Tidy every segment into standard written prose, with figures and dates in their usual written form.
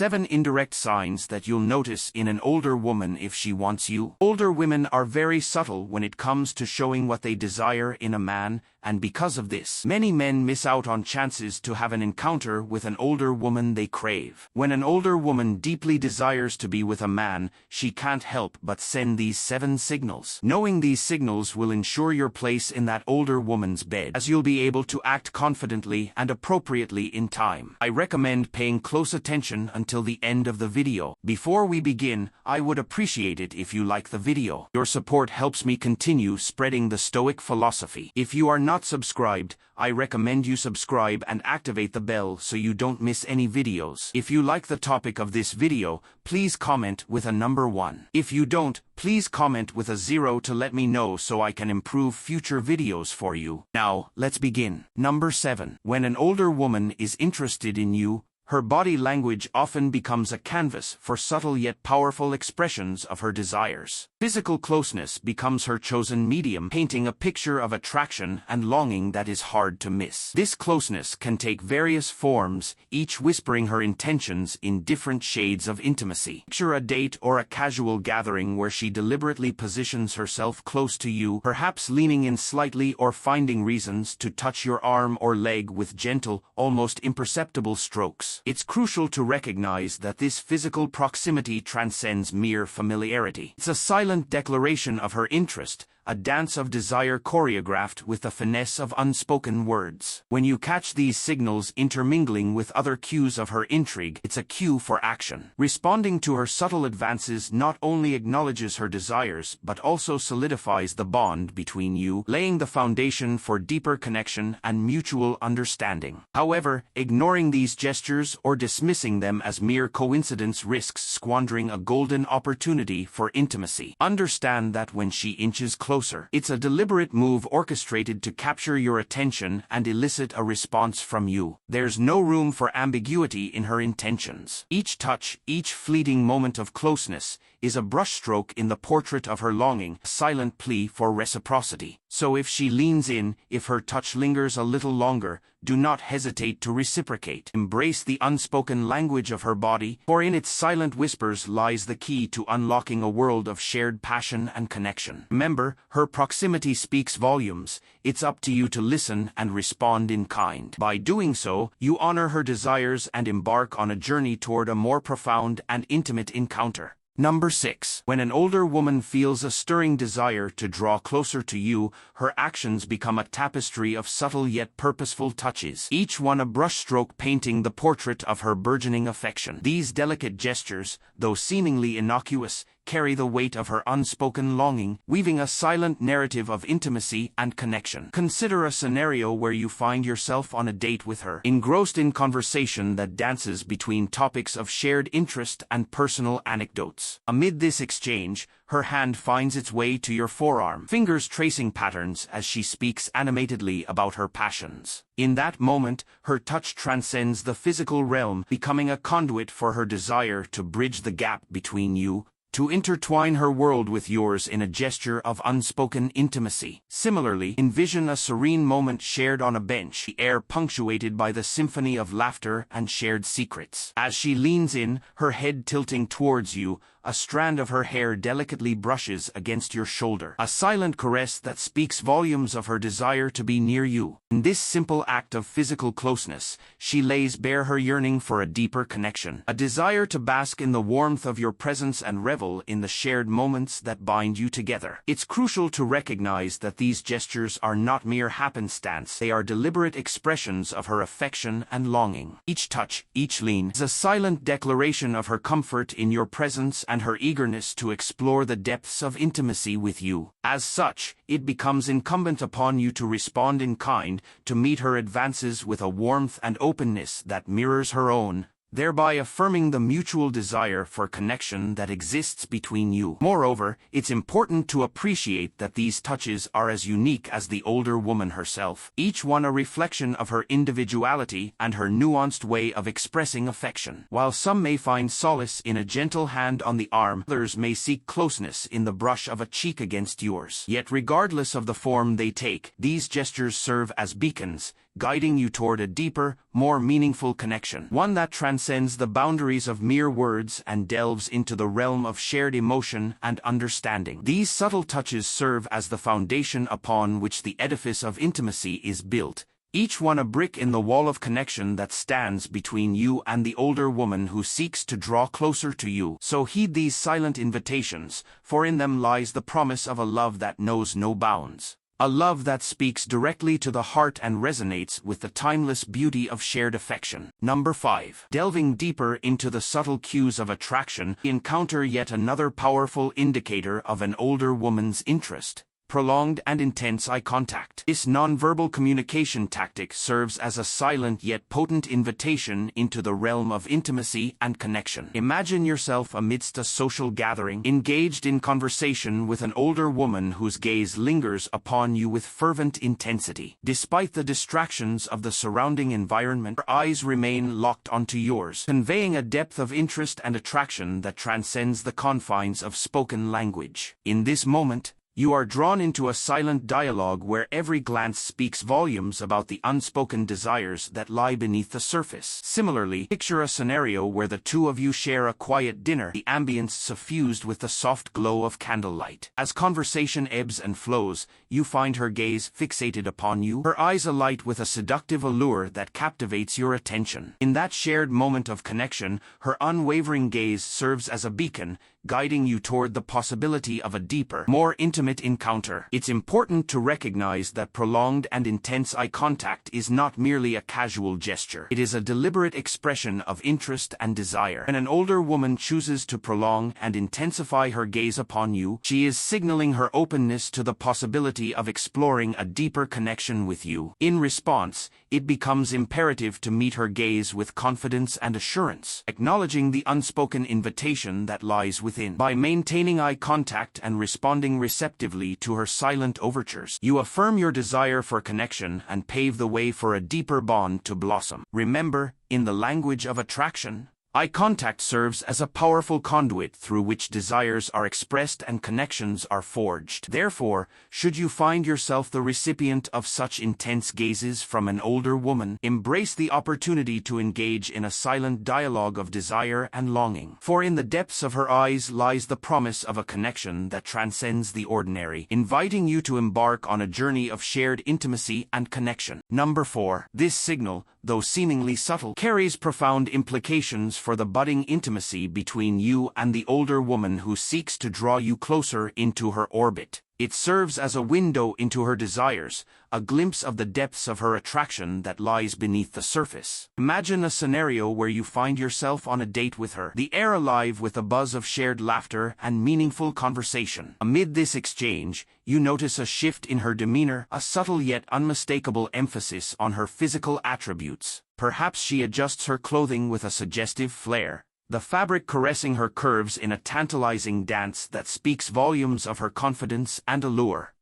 7 indirect signs that you'll notice in an older woman if she wants you. Older women are very subtle when it comes to showing what they desire in a man, and because of this, many men miss out on chances to have an encounter with an older woman they crave. When an older woman deeply desires to be with a man, she can't help but send these 7 signals. Knowing these signals will ensure your place in that older woman's bed, as you'll be able to act confidently and appropriately in time. I recommend paying close attention until the end of the video. Before we begin, I would appreciate it if you like the video. Your support helps me continue spreading the Stoic philosophy. If you are not subscribed, I recommend you subscribe and activate the bell so you don't miss any videos. If you like the topic of this video, please comment with a number 1. If you don't, please comment with a 0 to let me know so I can improve future videos for you. Now, let's begin. Number 7. When an older woman is interested in you, her body language often becomes a canvas for subtle yet powerful expressions of her desires. Physical closeness becomes her chosen medium, painting a picture of attraction and longing that is hard to miss. This closeness can take various forms, each whispering her intentions in different shades of intimacy. Picture a date or a casual gathering where she deliberately positions herself close to you, perhaps leaning in slightly or finding reasons to touch your arm or leg with gentle, almost imperceptible strokes. It's crucial to recognize that this physical proximity transcends mere familiarity. It's a silent declaration of her interest, a dance of desire choreographed with the finesse of unspoken words. When you catch these signals intermingling with other cues of her intrigue, it's a cue for action. Responding to her subtle advances not only acknowledges her desires but also solidifies the bond between you, laying the foundation for deeper connection and mutual understanding. However, ignoring these gestures or dismissing them as mere coincidence risks squandering a golden opportunity for intimacy. Understand that when she inches closer, it's a deliberate move orchestrated to capture your attention and elicit a response from you. There's no room for ambiguity in her intentions. Each touch, each fleeting moment of closeness, is a brushstroke in the portrait of her longing, a silent plea for reciprocity. So if she leans in, if her touch lingers a little longer, do not hesitate to reciprocate. Embrace the unspoken language of her body, for in its silent whispers lies the key to unlocking a world of shared passion and connection. Remember, her proximity speaks volumes. It's up to you to listen and respond in kind. By doing so, you honor her desires and embark on a journey toward a more profound and intimate encounter. Number 6. When an older woman feels a stirring desire to draw closer to you, her actions become a tapestry of subtle yet purposeful touches, each one a brushstroke painting the portrait of her burgeoning affection. These delicate gestures, though seemingly innocuous, carry the weight of her unspoken longing, weaving a silent narrative of intimacy and connection. Consider a scenario where you find yourself on a date with her, engrossed in conversation that dances between topics of shared interest and personal anecdotes. Amid this exchange, her hand finds its way to your forearm, fingers tracing patterns as she speaks animatedly about her passions. In that moment, her touch transcends the physical realm, becoming a conduit for her desire to bridge the gap between you, to intertwine her world with yours in a gesture of unspoken intimacy. Similarly, envision a serene moment shared on a bench, the air punctuated by the symphony of laughter and shared secrets. As she leans in, her head tilting towards you, a strand of her hair delicately brushes against your shoulder, a silent caress that speaks volumes of her desire to be near you. In this simple act of physical closeness, she lays bare her yearning for a deeper connection, a desire to bask in the warmth of your presence and revel in the shared moments that bind you together. It's crucial to recognize that these gestures are not mere happenstance, they are deliberate expressions of her affection and longing. Each touch, each lean, is a silent declaration of her comfort in your presence and her eagerness to explore the depths of intimacy with you. As such, it becomes incumbent upon you to respond in kind, to meet her advances with a warmth and openness that mirrors her own, thereby affirming the mutual desire for connection that exists between you. Moreover, it's important to appreciate that these touches are as unique as the older woman herself, each one a reflection of her individuality and her nuanced way of expressing affection. While some may find solace in a gentle hand on the arm, others may seek closeness in the brush of a cheek against yours. Yet regardless of the form they take, these gestures serve as beacons, guiding you toward a deeper, more meaningful connection. One that transcends the boundaries of mere words and delves into the realm of shared emotion and understanding. These subtle touches serve as the foundation upon which the edifice of intimacy is built, each one a brick in the wall of connection that stands between you and the older woman who seeks to draw closer to you. So heed these silent invitations, for in them lies the promise of a love that knows no bounds. A love that speaks directly to the heart and resonates with the timeless beauty of shared affection. Number 5. Delving deeper into the subtle cues of attraction, encounter yet another powerful indicator of an older woman's interest. Prolonged and intense eye contact. This nonverbal communication tactic serves as a silent yet potent invitation into the realm of intimacy and connection. Imagine yourself amidst a social gathering, engaged in conversation with an older woman whose gaze lingers upon you with fervent intensity. Despite the distractions of the surrounding environment, her eyes remain locked onto yours, conveying a depth of interest and attraction that transcends the confines of spoken language. In this moment, you are drawn into a silent dialogue where every glance speaks volumes about the unspoken desires that lie beneath the surface. Similarly, picture a scenario where the two of you share a quiet dinner, the ambience suffused with the soft glow of candlelight. As conversation ebbs and flows, you find her gaze fixated upon you, her eyes alight with a seductive allure that captivates your attention. In that shared moment of connection, her unwavering gaze serves as a beacon, guiding you toward the possibility of a deeper, more intimate encounter. It's important to recognize that prolonged and intense eye contact is not merely a casual gesture. It is a deliberate expression of interest and desire. When an older woman chooses to prolong and intensify her gaze upon you, she is signaling her openness to the possibility of exploring a deeper connection with you. In response, it becomes imperative to meet her gaze with confidence and assurance, acknowledging the unspoken invitation that lies within. By maintaining eye contact and responding receptively to her silent overtures, you affirm your desire for connection and pave the way for a deeper bond to blossom. Remember, in the language of attraction, eye contact serves as a powerful conduit through which desires are expressed and connections are forged. Therefore, should you find yourself the recipient of such intense gazes from an older woman, embrace the opportunity to engage in a silent dialogue of desire and longing. For in the depths of her eyes lies the promise of a connection that transcends the ordinary, inviting you to embark on a journey of shared intimacy and connection. Number 4. This signal, though seemingly subtle, carries profound implications for the budding intimacy between you and the older woman who seeks to draw you closer into her orbit. It serves as a window into her desires, a glimpse of the depths of her attraction that lies beneath the surface. Imagine a scenario where you find yourself on a date with her, the air alive with a buzz of shared laughter and meaningful conversation. Amid this exchange, you notice a shift in her demeanor, a subtle yet unmistakable emphasis on her physical attributes. Perhaps she adjusts her clothing with a suggestive flair, the fabric caressing her curves in a tantalizing dance that speaks volumes of her confidence and allure.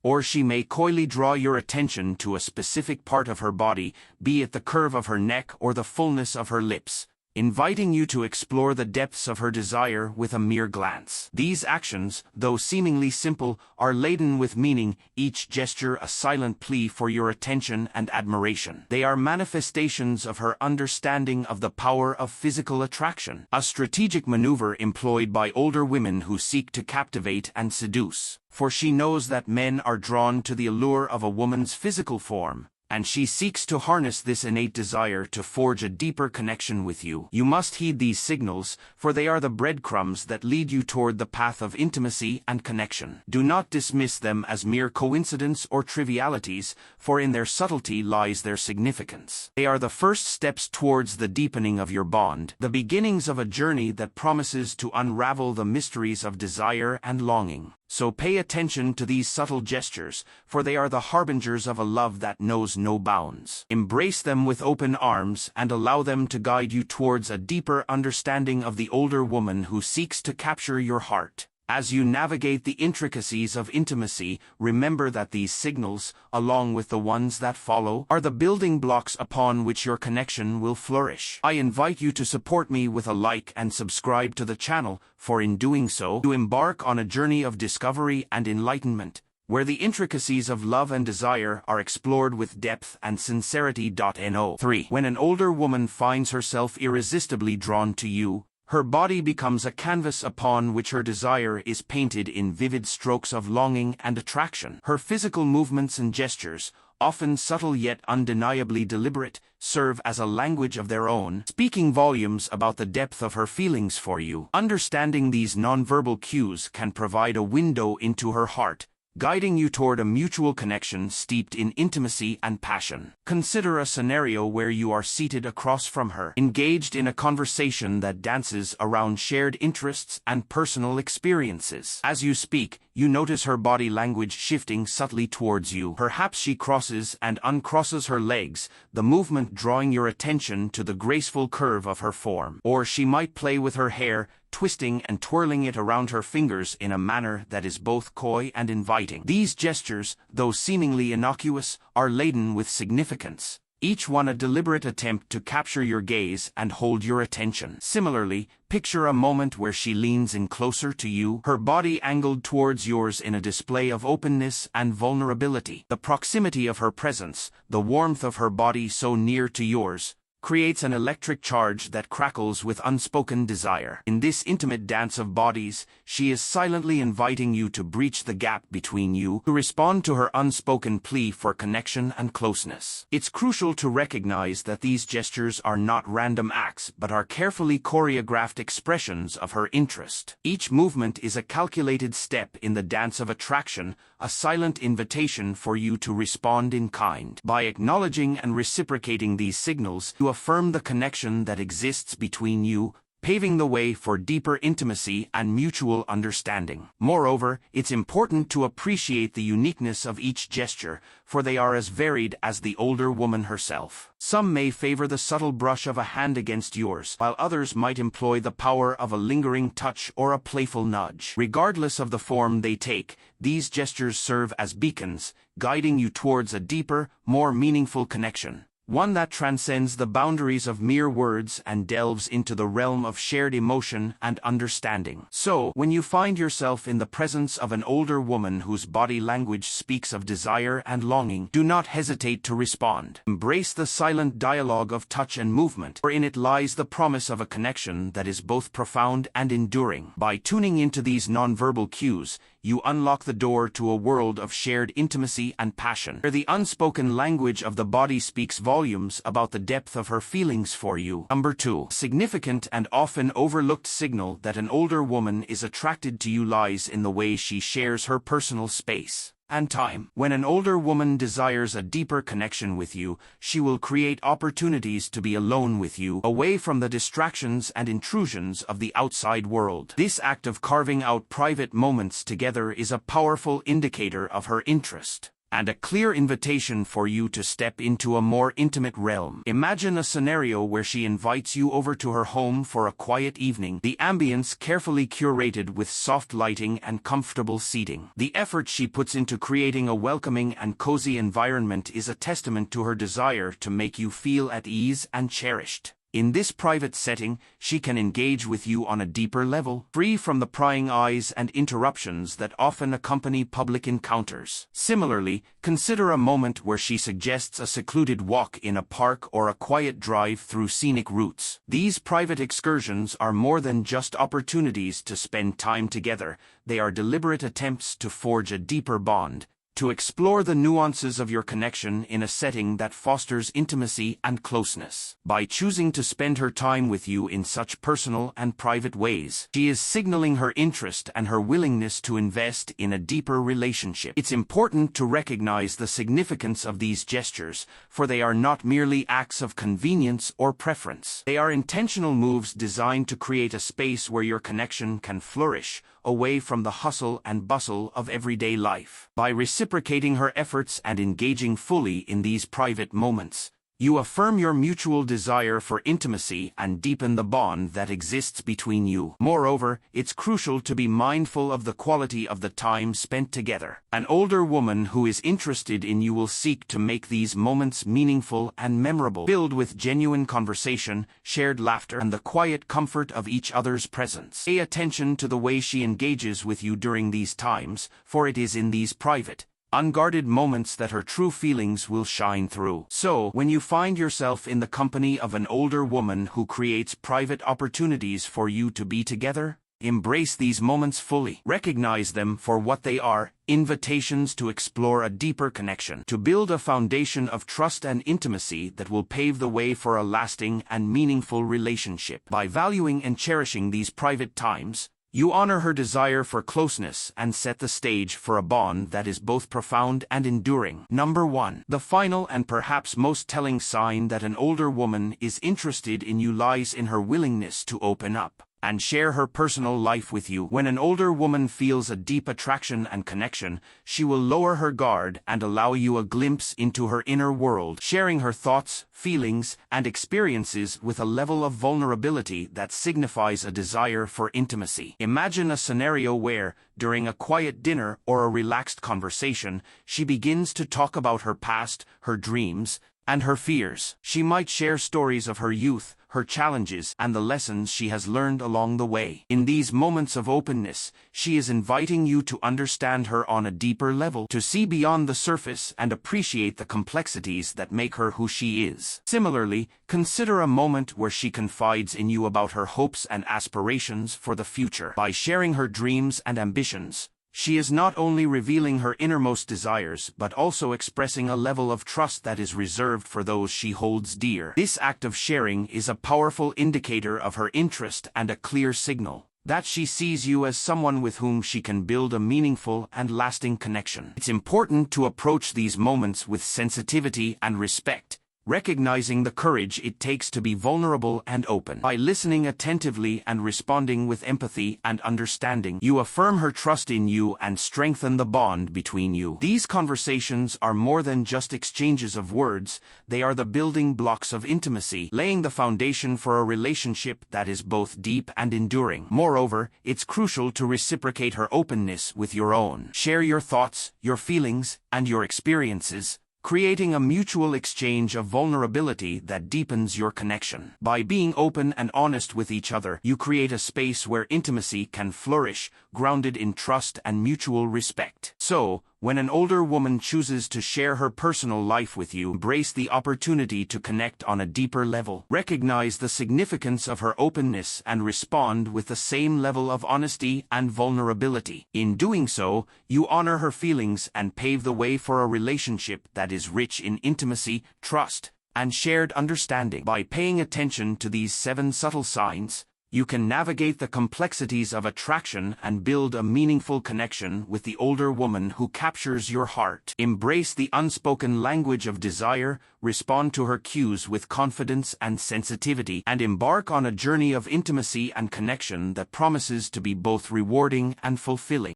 Or she may coyly draw your attention to a specific part of her body, be it the curve of her neck or the fullness of her lips, inviting you to explore the depths of her desire with a mere glance. These actions, though seemingly simple, are laden with meaning, each gesture a silent plea for your attention and admiration. They are manifestations of her understanding of the power of physical attraction, a strategic maneuver employed by older women who seek to captivate and seduce. For she knows that men are drawn to the allure of a woman's physical form, and she seeks to harness this innate desire to forge a deeper connection with you. You must heed these signals, for they are the breadcrumbs that lead you toward the path of intimacy and connection. Do not dismiss them as mere coincidence or trivialities, for in their subtlety lies their significance. They are the first steps towards the deepening of your bond, the beginnings of a journey that promises to unravel the mysteries of desire and longing. So pay attention to these subtle gestures, for they are the harbingers of a love that knows no bounds. Embrace them with open arms and allow them to guide you towards a deeper understanding of the older woman who seeks to capture your heart. As you navigate the intricacies of intimacy, remember that these signals, along with the ones that follow, are the building blocks upon which your connection will flourish. I invite you to support me with a like and subscribe to the channel, for in doing so, you embark on a journey of discovery and enlightenment, where the intricacies of love and desire are explored with depth and sincerity. 3. When an older woman finds herself irresistibly drawn to you, her body becomes a canvas upon which her desire is painted in vivid strokes of longing and attraction. Her physical movements and gestures, often subtle yet undeniably deliberate, serve as a language of their own, speaking volumes about the depth of her feelings for you. Understanding these nonverbal cues can provide a window into her heart, guiding you toward a mutual connection steeped in intimacy and passion. Consider a scenario where you are seated across from her, engaged in a conversation that dances around shared interests and personal experiences. As you speak, you notice her body language shifting subtly towards you. Perhaps she crosses and uncrosses her legs, the movement drawing your attention to the graceful curve of her form. Or she might play with her hair, twisting and twirling it around her fingers in a manner that is both coy and inviting. These gestures, though seemingly innocuous, are laden with significance, each one a deliberate attempt to capture your gaze and hold your attention. Similarly, picture a moment where she leans in closer to you, her body angled towards yours in a display of openness and vulnerability. The proximity of her presence, the warmth of her body so near to yours, creates an electric charge that crackles with unspoken desire. In this intimate dance of bodies, she is silently inviting you to breach the gap between you, to respond to her unspoken plea for connection and closeness. It's crucial to recognize that these gestures are not random acts but are carefully choreographed expressions of her interest. Each movement is a calculated step in the dance of attraction, a silent invitation for you to respond in kind. By acknowledging and reciprocating these signals, you affirm the connection that exists between you, paving the way for deeper intimacy and mutual understanding. Moreover, it's important to appreciate the uniqueness of each gesture, for they are as varied as the older woman herself. Some may favor the subtle brush of a hand against yours, while others might employ the power of a lingering touch or a playful nudge. Regardless of the form they take, these gestures serve as beacons, guiding you towards a deeper, more meaningful connection, one that transcends the boundaries of mere words and delves into the realm of shared emotion and understanding. So, when you find yourself in the presence of an older woman whose body language speaks of desire and longing, do not hesitate to respond. Embrace the silent dialogue of touch and movement, for in it lies the promise of a connection that is both profound and enduring. By tuning into these nonverbal cues, you unlock the door to a world of shared intimacy and passion, where the unspoken language of the body speaks volumes about the depth of her feelings for you. 2. Significant and often overlooked signal that an older woman is attracted to you lies in the way she shares her personal space and time. When an older woman desires a deeper connection with you, she will create opportunities to be alone with you, away from the distractions and intrusions of the outside world. This act of carving out private moments together is a powerful indicator of her interest, and a clear invitation for you to step into a more intimate realm. Imagine a scenario where she invites you over to her home for a quiet evening, the ambience carefully curated with soft lighting and comfortable seating. The effort she puts into creating a welcoming and cozy environment is a testament to her desire to make you feel at ease and cherished. In this private setting, she can engage with you on a deeper level, free from the prying eyes and interruptions that often accompany public encounters. Similarly, consider a moment where she suggests a secluded walk in a park or a quiet drive through scenic routes. These private excursions are more than just opportunities to spend time together. They are deliberate attempts to forge a deeper bond, to explore the nuances of your connection in a setting that fosters intimacy and closeness. By choosing to spend her time with you in such personal and private ways, she is signaling her interest and her willingness to invest in a deeper relationship. It's important to recognize the significance of these gestures, for they are not merely acts of convenience or preference. They are intentional moves designed to create a space where your connection can flourish, away from the hustle and bustle of everyday life. By reciprocating her efforts and engaging fully in these private moments, You affirm your mutual desire for intimacy and deepen the bond that exists between you. Moreover, it's crucial to be mindful of the quality of the time spent together. An older woman who is interested in you will seek to make these moments meaningful and memorable, filled with genuine conversation, shared laughter, and the quiet comfort of each other's presence. Pay attention to the way she engages with you during these times, for it is in these private, unguarded moments that her true feelings will shine through. So, when you find yourself in the company of an older woman who creates private opportunities for you to be together, embrace these moments fully. Recognize them for what they are: invitations to explore a deeper connection, to build a foundation of trust and intimacy that will pave the way for a lasting and meaningful relationship. By valuing and cherishing these private times, you honor her desire for closeness and set the stage for a bond that is both profound and enduring. Number 1. The final and perhaps most telling sign that an older woman is interested in you lies in her willingness to open up and share her personal life with you. When an older woman feels a deep attraction and connection, she will lower her guard and allow you a glimpse into her inner world, sharing her thoughts, feelings, and experiences with a level of vulnerability that signifies a desire for intimacy. Imagine a scenario where, during a quiet dinner or a relaxed conversation, she begins to talk about her past, her dreams, and her fears. She might share stories of her youth, her challenges, and the lessons she has learned along the way. In these moments of openness, she is inviting you to understand her on a deeper level, to see beyond the surface and appreciate the complexities that make her who she is. Similarly, consider a moment where she confides in you about her hopes and aspirations for the future. By sharing her dreams and ambitions, she is not only revealing her innermost desires but also expressing a level of trust that is reserved for those she holds dear. This act of sharing is a powerful indicator of her interest and a clear signal that she sees you as someone with whom she can build a meaningful and lasting connection. It's important to approach these moments with sensitivity and respect, recognizing the courage it takes to be vulnerable and open. By listening attentively and responding with empathy and understanding, you affirm her trust in you and strengthen the bond between you. These conversations are more than just exchanges of words; they are the building blocks of intimacy, laying the foundation for a relationship that is both deep and enduring. Moreover, it's crucial to reciprocate her openness with your own. Share your thoughts, your feelings, and your experiences, creating a mutual exchange of vulnerability that deepens your connection. By being open and honest with each other, you create a space where intimacy can flourish, grounded in trust and mutual respect. So, when an older woman chooses to share her personal life with you, embrace the opportunity to connect on a deeper level. Recognize the significance of her openness and respond with the same level of honesty and vulnerability. In doing so, you honor her feelings and pave the way for a relationship that is rich in intimacy, trust, and shared understanding. By paying attention to these 7 subtle signs, you can navigate the complexities of attraction and build a meaningful connection with the older woman who captures your heart. Embrace the unspoken language of desire, respond to her cues with confidence and sensitivity, and embark on a journey of intimacy and connection that promises to be both rewarding and fulfilling.